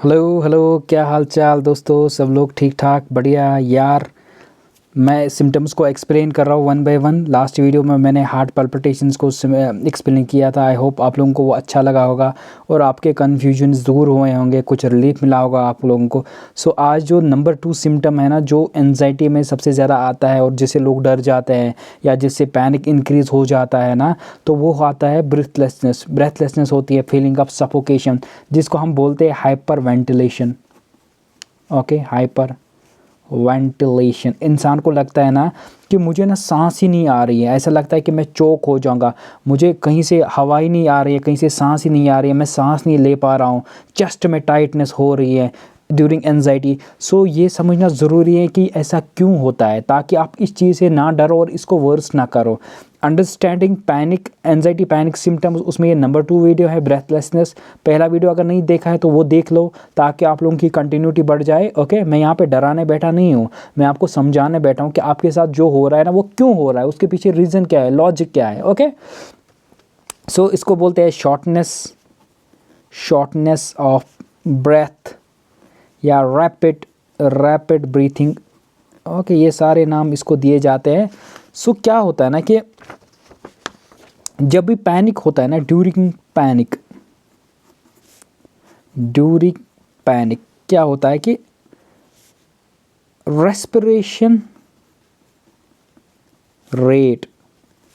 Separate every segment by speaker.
Speaker 1: Hello hello, क्या हाल चाल दोस्तों। सब लोग ठीक ठाक बढ़िया यार। मैं सिम्टम्स को एक्सप्लेन कर रहा हूँ one by one. Last video में मैंने हार्ट पल्पिटेशंस को एक्सप्लेन किया था। आई होप आप लोगों को वो अच्छा लगा होगा और आपके कन्फ्यूजन्स दूर हुए होंगे, कुछ रिलीफ मिला होगा आप लोगों को। सो आज जो नंबर 2 सिम्टम है ना, जो एनजाइटी में सबसे ज़्यादा आता है और जिससे लोग डर जाते हैं या जिससे पैनिक इंक्रीज़ हो जाता है ना, तो वो आता है ब्रीथलेसनेस। ब्रेथलेसनेस होती है फीलिंग ऑफ सफोकेशन, जिसको हम बोलते हैं hyper ventilation. Okay, hyper ventilation. इंसान को लगता है ना कि मुझे ना सांस ही नहीं आ रही है, ऐसा लगता है कि मैं चोक हो जाऊंगा, मुझे कहीं से हवा ही नहीं आ रही है, कहीं से सांस ही नहीं आ रही है, मैं सांस नहीं ले पा रहा हूँ, चेस्ट में टाइटनेस हो रही है ड्यूरिंग एनजाइटी। सो ये समझना ज़रूरी है कि ऐसा क्यों होता है, ताकि आप इस चीज़ से ना डरो और इसको वर्स ना करो। Understanding panic anxiety panic symptoms, उसमें ये नंबर 2 वीडियो है, ब्रेथलेसनेस। पहला वीडियो अगर नहीं देखा है तो वो देख लो, ताकि आप लोगों की कंटिन्यूटी बढ़ जाए। ओके, मैं यहाँ पे डराने बैठा नहीं हूँ, मैं आपको समझाने बैठा हूँ कि आपके साथ जो हो रहा है ना वो क्यों हो रहा है, उसके पीछे रीज़न क्या है, लॉजिक क्या है। ओके, सो इसको बोलते हैं शॉर्टनेस ऑफ ब्रेथ या रैपिड ब्रीथिंग। ओके, ये सारे नाम इसको दिए जाते हैं। सो क्या होता है ना कि जब भी पैनिक होता है ना, ड्यूरिंग पैनिक क्या होता है कि रेस्पिरेशन रेट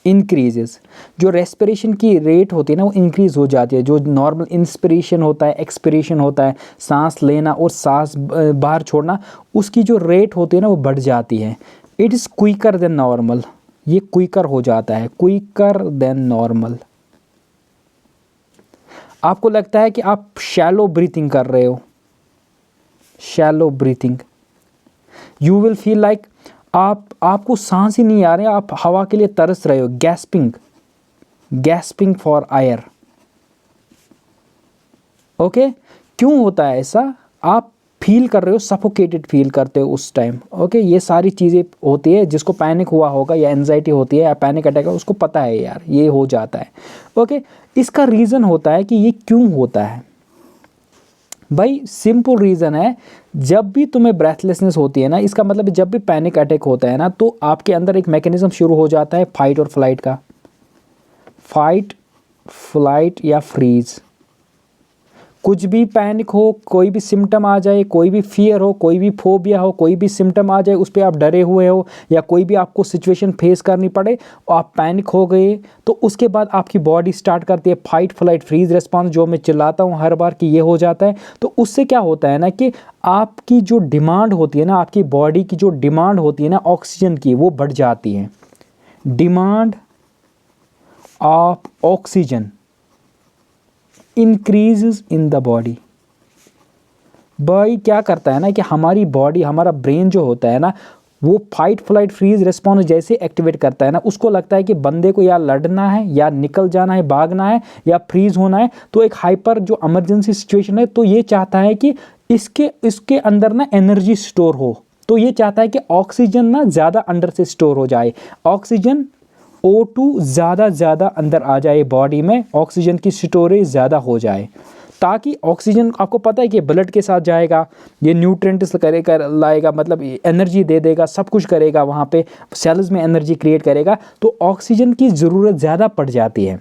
Speaker 1: इंक्रीजेस। जो रेस्पिरेशन की रेट होती है ना वो इंक्रीज़ हो जाती है। जो नॉर्मल इंस्पिरेशन होता है, एक्सपिरेशन होता है, सांस लेना और सांस बाहर छोड़ना, उसकी जो रेट होती है ना वो बढ़ जाती है। It is quicker than normal, ये क्विकर हो जाता है, क्विकर देन नॉर्मल। आपको लगता है कि आप शैलो ब्रीथिंग कर रहे हो, shallow breathing, you will feel like आपको सांस ही नहीं आ रही है, आप हवा के लिए तरस रहे हो, गैस्पिंग फॉर एयर। ओके, क्यों होता है ऐसा? आप फील कर रहे हो, सफोकेटेड फील करते हो उस टाइम। ओके, ये सारी चीज़ें होती है। जिसको पैनिक हुआ होगा या एनजाइटी होती है या पैनिक अटैक है, उसको पता है यार ये हो जाता है। ओके, इसका रीज़न होता है कि ये क्यों होता है। भाई सिंपल रीज़न है, जब भी तुम्हें ब्रेथलेसनेस होती है ना, इसका मतलब जब भी पैनिक अटैक होता है ना, तो आपके अंदर एक मैकेनिज्म शुरू हो जाता है फाइट और फ्लाइट का। फाइट, फ्लाइट या फ्रीज। कुछ भी पैनिक हो, कोई भी सिम्टम आ जाए, कोई भी फियर हो, कोई भी फोबिया हो, कोई भी सिम्टम आ जाए, उस पर आप डरे हुए हो या कोई भी आपको सिचुएशन फेस करनी पड़े और आप पैनिक हो गए, तो उसके बाद आपकी बॉडी स्टार्ट करती है फाइट फ्लाइट फ्रीज रिस्पॉन्स, जो मैं चिल्लाता हूँ हर बार कि ये हो जाता है। तो उससे क्या होता है ना कि आपकी जो डिमांड होती है ना, आपकी बॉडी की जो डिमांड होती है ना ऑक्सीजन की, वो बढ़ जाती है। Demand of oxygen increases in the body. भाई क्या करता है ना कि हमारी बॉडी, हमारा ब्रेन जो होता है ना, वो फाइट फ्लाइट फ्रीज रिस्पॉन्स जैसे एक्टिवेट करता है ना, उसको लगता है कि बंदे को या लड़ना है या निकल जाना है, भागना है या फ्रीज होना है। तो एक हाइपर जो इमरजेंसी सिचुएशन है, तो ये चाहता है कि इसके अंदर ना एनर्जी स्टोर हो। तो ये चाहता है कि ऑक्सीजन ना ज़्यादा अंदर से स्टोर हो जाए, ऑक्सीजन O2 ज़्यादा अंदर आ जाए बॉडी में, ऑक्सीजन की स्टोरेज ज़्यादा हो जाए, ताकि ऑक्सीजन, आपको पता है कि ब्लड के साथ जाएगा, ये न्यूट्रिएंट्स करेगा, लाएगा, मतलब एनर्जी दे देगा, सब कुछ करेगा, वहाँ पे सेल्स में एनर्जी क्रिएट करेगा। तो ऑक्सीजन की ज़रूरत ज़्यादा पड़ जाती है।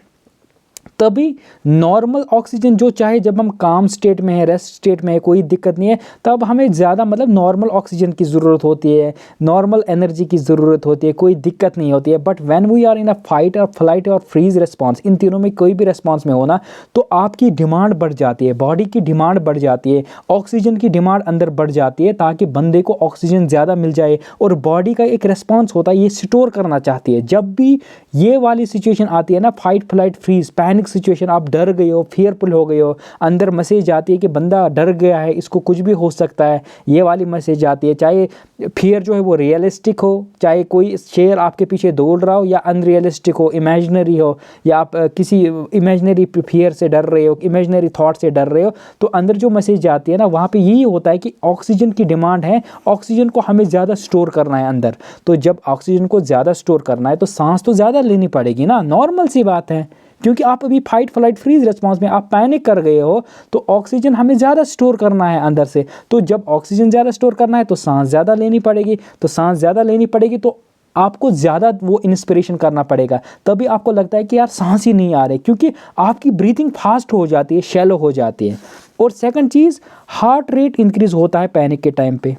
Speaker 1: तभी नॉर्मल ऑक्सीजन जो चाहे, जब हम काम स्टेट में है, रेस्ट स्टेट में है, कोई दिक्कत नहीं है, तब हमें ज़्यादा मतलब नॉर्मल ऑक्सीजन की ज़रूरत होती है, नॉर्मल एनर्जी की ज़रूरत होती है, कोई दिक्कत नहीं होती है। But when we are in a fight or flight or freeze response, इन तीनों में कोई भी रिस्पॉन्स में होना, तो आपकी डिमांड बढ़ जाती है, बॉडी की डिमांड बढ़ जाती है, ऑक्सीजन की डिमांड अंदर बढ़ जाती है, ताकि बंदे को ऑक्सीजन ज़्यादा मिल जाए। और बॉडी का एक रिस्पॉन्स होता है, ये स्टोर करना चाहती है। जब भी ये वाली सिचुएशन आती है ना, fight flight freeze panic situation, आप डर गए हो, फियरफुल हो गए हो, अंदर मैसेज आती है कि बंदा डर गया है, इसको कुछ भी हो सकता है, ये वाली मैसेज आती है। चाहे फियर जो है वो रियलिस्टिक हो, चाहे कोई शेर आपके पीछे दौड़ रहा हो, या अनरियलिस्टिक हो, इमेजिनरी हो, या आप किसी इमेजिनरी फियर से डर रहे हो, इमेजिनरी थॉट से डर रहे हो, तो अंदर जो मैसेज आती है ना, वहाँ पे यही होता है कि ऑक्सीजन की डिमांड है, ऑक्सीजन को हमें ज़्यादा स्टोर करना है अंदर। तो जब ऑक्सीजन को ज़्यादा स्टोर करना है, तो सांस तो ज़्यादा लेनी पड़ेगी ना, नॉर्मल सी बात है। क्योंकि आप अभी फाइट फ्लाइट फ्रीज रिस्पॉन्स में आप पैनिक कर गए हो, तो ऑक्सीजन हमें ज़्यादा स्टोर करना है अंदर से। तो जब ऑक्सीजन ज़्यादा स्टोर करना है तो सांस ज़्यादा लेनी पड़ेगी, तो सांस ज़्यादा लेनी पड़ेगी तो आपको ज़्यादा वो इंस्पिरेशन करना पड़ेगा, तभी आपको लगता है कि यार सांस ही नहीं आ रही, क्योंकि आपकी ब्रीथिंग फास्ट हो जाती है, शैलो हो जाती है। और सेकंड चीज़, हार्ट रेट इंक्रीज होता है पैनिक के टाइम पे।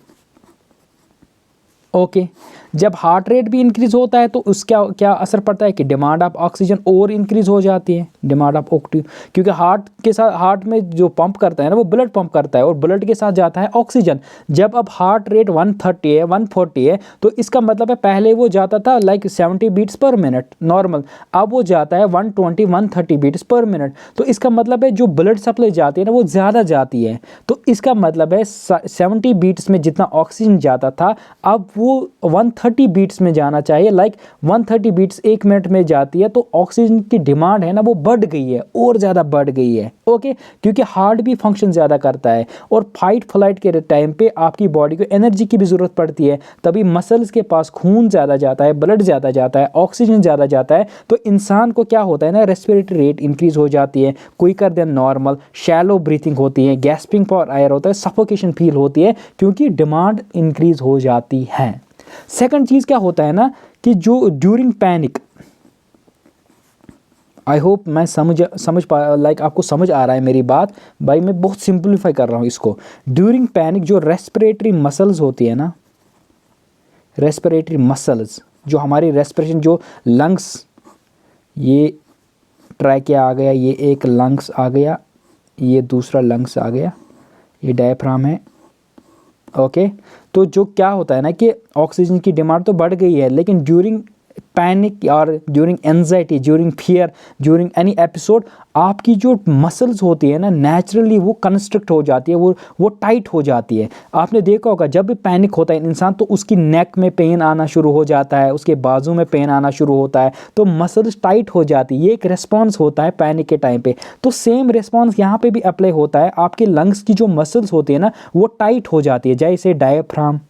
Speaker 1: ओके, जब हार्ट रेट भी इंक्रीज होता है तो उसका क्या असर पड़ता है कि डिमांड ऑफ ऑक्सीजन और इंक्रीज हो जाती है, डिमांड ऑफ ऑक्सीजन, क्योंकि हार्ट के साथ, हार्ट में जो पंप करता है ना वो ब्लड पंप करता है और ब्लड के साथ जाता है ऑक्सीजन। जब अब हार्ट रेट 130 है 140 है तो इसका मतलब है पहले वो जाता था like 70 beats per minute normal, अब वो जाता है 120 130 बीट्स पर मिनट। तो इसका मतलब है जो ब्लड सप्लाई जाती है ना वो ज़्यादा जाती है। तो इसका मतलब है 70 बीट्स में जितना ऑक्सीजन जाता था अब वो 130 बीट्स में जाना चाहिए, लाइक 130 बीट्स एक मिनट में जाती है। तो ऑक्सीजन की डिमांड है ना वो बढ़ गई है और ज़्यादा बढ़ गई है। ओके, क्योंकि हार्ट भी फंक्शन ज़्यादा करता है और फाइट फ्लाइट के टाइम पे आपकी बॉडी को एनर्जी की भी ज़रूरत पड़ती है, तभी मसल्स के पास खून ज़्यादा जाता है, ब्लड ज़्यादा जाता है, ऑक्सीजन ज़्यादा जाता है। तो इंसान को क्या होता है ना, रेस्पिरेटरी रेट इंक्रीज हो जाती है, quicker than normal, shallow breathing होती है, गैस्पिंग फॉर एयर होता है, सफोकेशन फील होती है, क्योंकि डिमांड इंक्रीज हो जाती है। सेकंड चीज़ क्या होता है ना कि जो ड्यूरिंग पैनिक, आई होप मैं समझ पा लाइक आपको समझ आ रहा है मेरी बात भाई, मैं बहुत सिंपलीफाई कर रहा हूँ इसको। ड्यूरिंग पैनिक जो रेस्पिरेटरी मसल्स होती है ना, रेस्पिरेटरी मसल्स जो हमारी रेस्पिरेशन, जो लंग्स, ये ट्रैकिया आ गया, ये एक लंग्स आ गया, ये दूसरा लंग्स आ गया, ये डायफ्राम है। ओके, तो जो क्या होता है ना कि ऑक्सीजन की डिमांड तो बढ़ गई है, लेकिन ड्यूरिंग पैनिक और during anxiety, during fear, during any episode आपकी जो मसल्स होती है ना नेचुरली वो कंस्ट्रक्ट हो जाती है, वो टाइट हो जाती है। आपने देखा होगा जब भी पैनिक होता है इंसान तो उसकी नेक में पेन आना शुरू हो जाता है, उसके बाजू में पेन आना शुरू होता है, तो मसल्स टाइट हो जाती है। ये एक रिस्पॉन्स होता है पैनिक के टाइम पे। तो सेम रिस्पॉन्स यहाँ पे भी अप्लाई होता है, आपके लंग्स की जो मसल्स होती है ना वो टाइट हो जाती है, जैसे डायफ्राम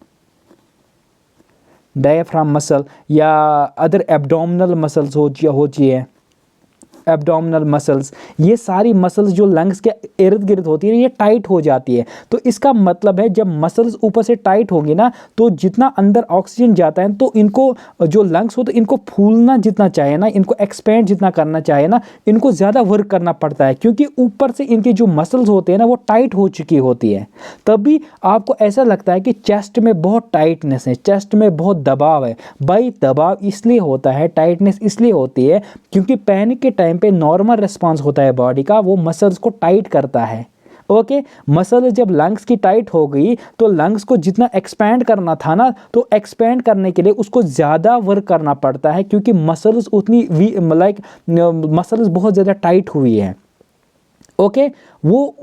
Speaker 1: मसल या अदर एब्डोमिनल मसल्स होती है, एब्डोमिनल मसल्स, ये सारी मसल्स जो लंग्स के इर्द गिर्द होती है ये टाइट हो जाती है। तो इसका मतलब है जब मसल्स ऊपर से टाइट होंगी ना तो जितना अंदर ऑक्सीजन जाता है तो इनको जो लंग्स होते हैं इनको फूलना जितना चाहिए ना, इनको एक्सपेंड जितना करना चाहिए ना, इनको ज़्यादा वर्क करना पड़ता है, क्योंकि ऊपर से इनके जो मसल्स होते हैं ना वो टाइट हो चुकी होती है। तभी आपको ऐसा लगता है कि चेस्ट में बहुत टाइटनेस है, चेस्ट में बहुत दबाव है। भाई दबाव इसलिए होता है, टाइटनेस इसलिए होती है क्योंकि पैनिक के टाइम पे नॉर्मल रिस्पांस होता है बॉडी का, वो मसल्स को टाइट करता है। ओके, मसल जब लंग्स की टाइट हो गई तो लंग्स को जितना एक्सपैंड करना था ना, तो एक्सपैंड करने के लिए उसको ज़्यादा वर्क करना पड़ता है, क्योंकि मसल्स उतनी मसल्स बहुत ज़्यादा टाइट हुई है। ओके, वो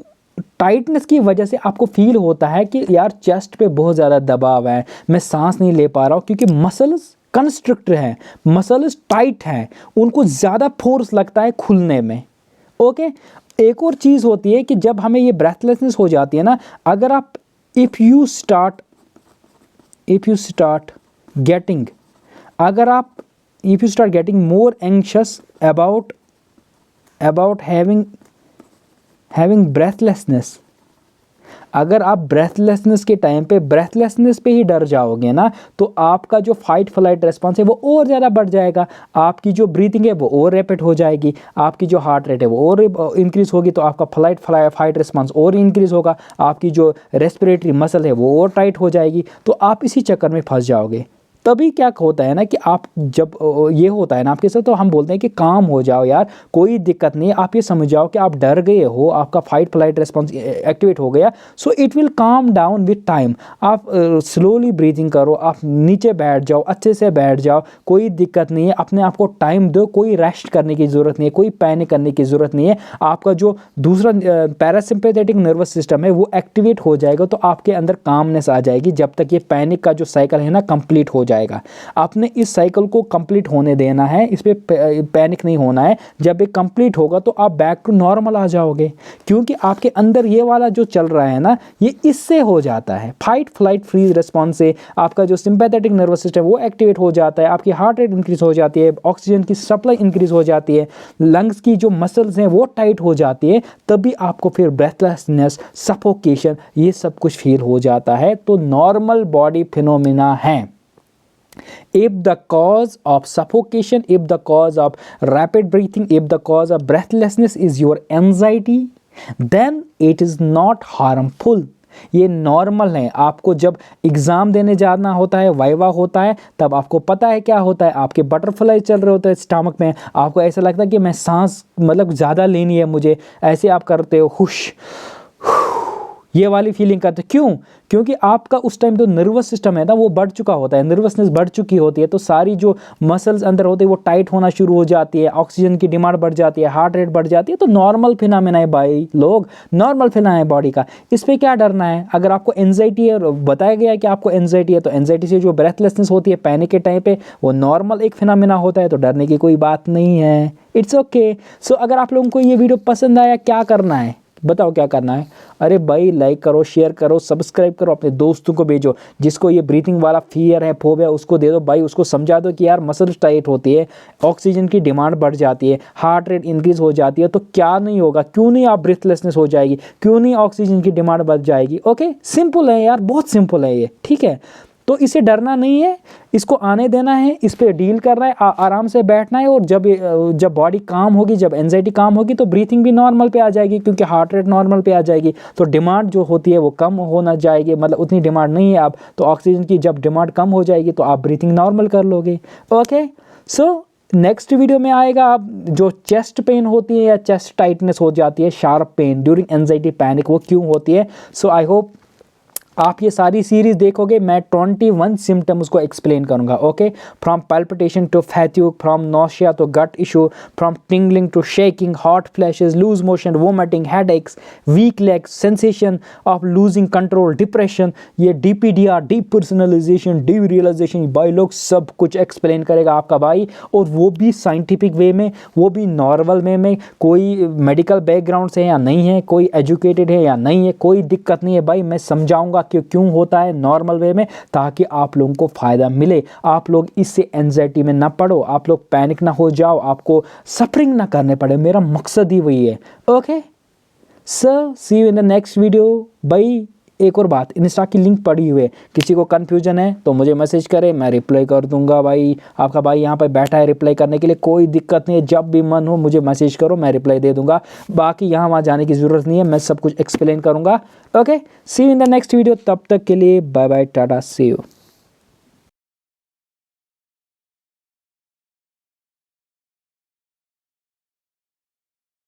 Speaker 1: टाइटनेस की वजह से आपको फील होता है कि यार चेस्ट पे बहुत ज़्यादा दबाव है, मैं सांस नहीं ले पा रहा हूँ, क्योंकि मसल्स कंस्ट्रक्टर हैं, मसल्स टाइट हैं, उनको ज़्यादा फोर्स लगता है खुलने में। ओके, एक और चीज़ होती है कि जब हमें ये ब्रेथलेसनेस हो जाती है ना, अगर आप if you start getting more anxious about having breathlessness, अगर आप ब्रेथलेसनेस के टाइम पे ब्रेथलेसनेस पे ही डर जाओगे ना तो आपका जो फाइट फ्लाइट रिस्पॉन्स है वो और ज़्यादा बढ़ जाएगा, आपकी जो ब्रीथिंग है वो और रैपिड हो जाएगी, आपकी जो हार्ट रेट है वो और इंक्रीज़ होगी, तो आपका फाइट रिस्पॉन्स और इंक्रीज़ होगा, आपकी जो रेस्पिरेटरी मसल है वो और टाइट हो जाएगी, तो आप इसी चक्कर में फंस जाओगे। तभी क्या होता है ना कि आप जब ये होता है ना आपके साथ, तो हम बोलते हैं कि काम हो जाओ यार, कोई दिक्कत नहीं है, आप ये समझ जाओ कि आप डर गए हो, आपका फाइट फ्लाइट रिस्पॉन्स एक्टिवेट हो गया, so it will calm down with time. आप स्लोली ब्रीथिंग करो, आप नीचे बैठ जाओ, अच्छे से बैठ जाओ, कोई दिक्कत नहीं है, अपने आप को टाइम दो, कोई रेस्ट करने की ज़रूरत नहीं है, कोई पैनिक करने की ज़रूरत नहीं है। आपका जो दूसरा पैरासिम्पैथेटिक नर्वस सिस्टम है वो एक्टिवेट हो जाएगा, तो आपके अंदर कामनेस आ जाएगी, जब तक ये पैनिक का जो साइकिल है ना कंप्लीट हो जाएगा। आपने इस साइकिल को कंप्लीट होने देना है, इस पे पैनिक नहीं होना है। जब ये कंप्लीट होगा तो आप बैक टू नॉर्मल आ जाओगे, क्योंकि आपके अंदर ये वाला जो चल रहा है ना, ये इससे हो जाता है। फाइट फ्लाइट फ्रीज रिस्पॉन्स से आपका जो सिंपैथेटिक नर्वस सिस्टम वो एक्टिवेट हो जाता है, आपकी हार्ट रेट इंक्रीज हो जाती है, ऑक्सीजन की सप्लाई इंक्रीज हो जाती है, लंग्स की जो मसल्स हैं वो टाइट हो जाती है, तभी आपको फिर ब्रेथलेसनेस, सफोकेशन, ये सब कुछ फील हो जाता है। तो नॉर्मल बॉडी फिनोमिना है। If the cause of suffocation, if the cause of rapid breathing, if the cause of breathlessness is your anxiety, then it is not harmful. ये नॉर्मल है। आपको जब एग्ज़ाम देने जाना होता है, वाइवा होता है, तब आपको पता है क्या होता है, आपके बटरफ्लाई चल रहे होते हैं स्टमक में, आपको ऐसा लगता है कि मैं सांस मतलब ज़्यादा लेनी है मुझे, ऐसे आप करते हो हुश, ये वाली फीलिंग करते हो। क्यों? क्योंकि आपका उस टाइम तो नर्वस सिस्टम है ना वो बढ़ चुका होता है, नर्वसनेस बढ़ चुकी होती है, तो सारी जो मसल्स अंदर होते हैं वो टाइट होना शुरू हो जाती है, ऑक्सीजन की डिमांड बढ़ जाती है, हार्ट रेट बढ़ जाती है। तो नॉर्मल फिनोमेना है भाई लोग, नॉर्मल फिनोमेना है बॉडी का, इस पर क्या डरना है। अगर आपको एंजाइटी है, बताया गया है कि आपको एंजाइटी है, तो एंजाइटी से जो ब्रेथलेसनेस होती है पैनिक के टाइम पे, वो नॉर्मल एक फिनोमेना होता है, तो डरने की कोई बात नहीं है, इट्स ओके। सो अगर आप लोगों को ये वीडियो पसंद आया, क्या करना है बताओ, क्या करना है? अरे भाई लाइक करो, शेयर करो, सब्सक्राइब करो, अपने दोस्तों को भेजो, जिसको ये ब्रीथिंग वाला फियर है, फोबिया, उसको दे दो भाई, उसको समझा दो कि यार मसल्स टाइट होती है, ऑक्सीजन की डिमांड बढ़ जाती है, हार्ट रेट इंक्रीज हो जाती है, तो क्या नहीं होगा, क्यों नहीं आप ब्रीथलेसनेस हो जाएगी, क्यों नहीं ऑक्सीजन की डिमांड बढ़ जाएगी। ओके, सिंपल है यार, बहुत सिंपल है ये, ठीक है। तो इसे डरना नहीं है, इसको आने देना है, इस पर डील करना है, आराम से बैठना है, और जब बॉडी काम होगी, जब एंजाइटी काम होगी, तो ब्रीथिंग भी नॉर्मल पे आ जाएगी, क्योंकि हार्ट रेट नॉर्मल पे आ जाएगी, तो डिमांड जो होती है वो कम होना जाएगी, मतलब उतनी डिमांड नहीं है आप, तो ऑक्सीजन की जब डिमांड कम हो जाएगी तो आप ब्रीथिंग नॉर्मल कर लोगे। ओके, सो नेक्स्ट वीडियो में आएगा आप जो चेस्ट पेन होती है या चेस्ट टाइटनेस हो जाती है, sharp pain during anxiety panic, वो क्यों होती है। सो आई होप आप ये सारी सीरीज देखोगे, मैं 21 सिम्टम्स को एक्सप्लेन करूंगा। Okay, from palpitation to fatigue, from nausea to gut issue, from tingling to shaking, hot flashes, loose motion, vomiting, headaches, weak legs, sensation of losing control, depression, ये DPDR, depersonalisation, derealisation, भाई लोग सब कुछ explain करेगा आपका भाई, और वो भी साइंटिफिक वे में, वो भी नॉर्मल वे में। कोई मेडिकल बैकग्राउंड से या नहीं है, कोई एजुकेटेड है या नहीं है, कोई दिक्कत नहीं है भाई, मैं समझाऊंगा कि क्यों होता है नॉर्मल वे में, ताकि आप लोगों को फ़ायदा मिले, आप लोग इससे एंजाइटी में ना पड़ो, आप लोग पैनिक ना हो जाओ, आपको सफरिंग ना करने पड़े। मेरा मकसद ही वही है। Okay sir, see you in the next video. भाई एक और बात, इंस्टा की लिंक पड़ी हुई है, किसी को कन्फ्यूजन है तो मुझे मैसेज करे, मैं रिप्लाई कर दूंगा भाई। आपका भाई यहाँ पर बैठा है रिप्लाई करने के लिए, कोई दिक्कत नहीं है, जब भी मन हो मुझे मैसेज करो, मैं रिप्लाई दे दूंगा। बाकी यहाँ वहाँ जाने की ज़रूरत नहीं है, मैं सब कुछ एक्सप्लेन करूँगा। Okay, see you in the next video, तब तक के लिए bye bye, tata, see you.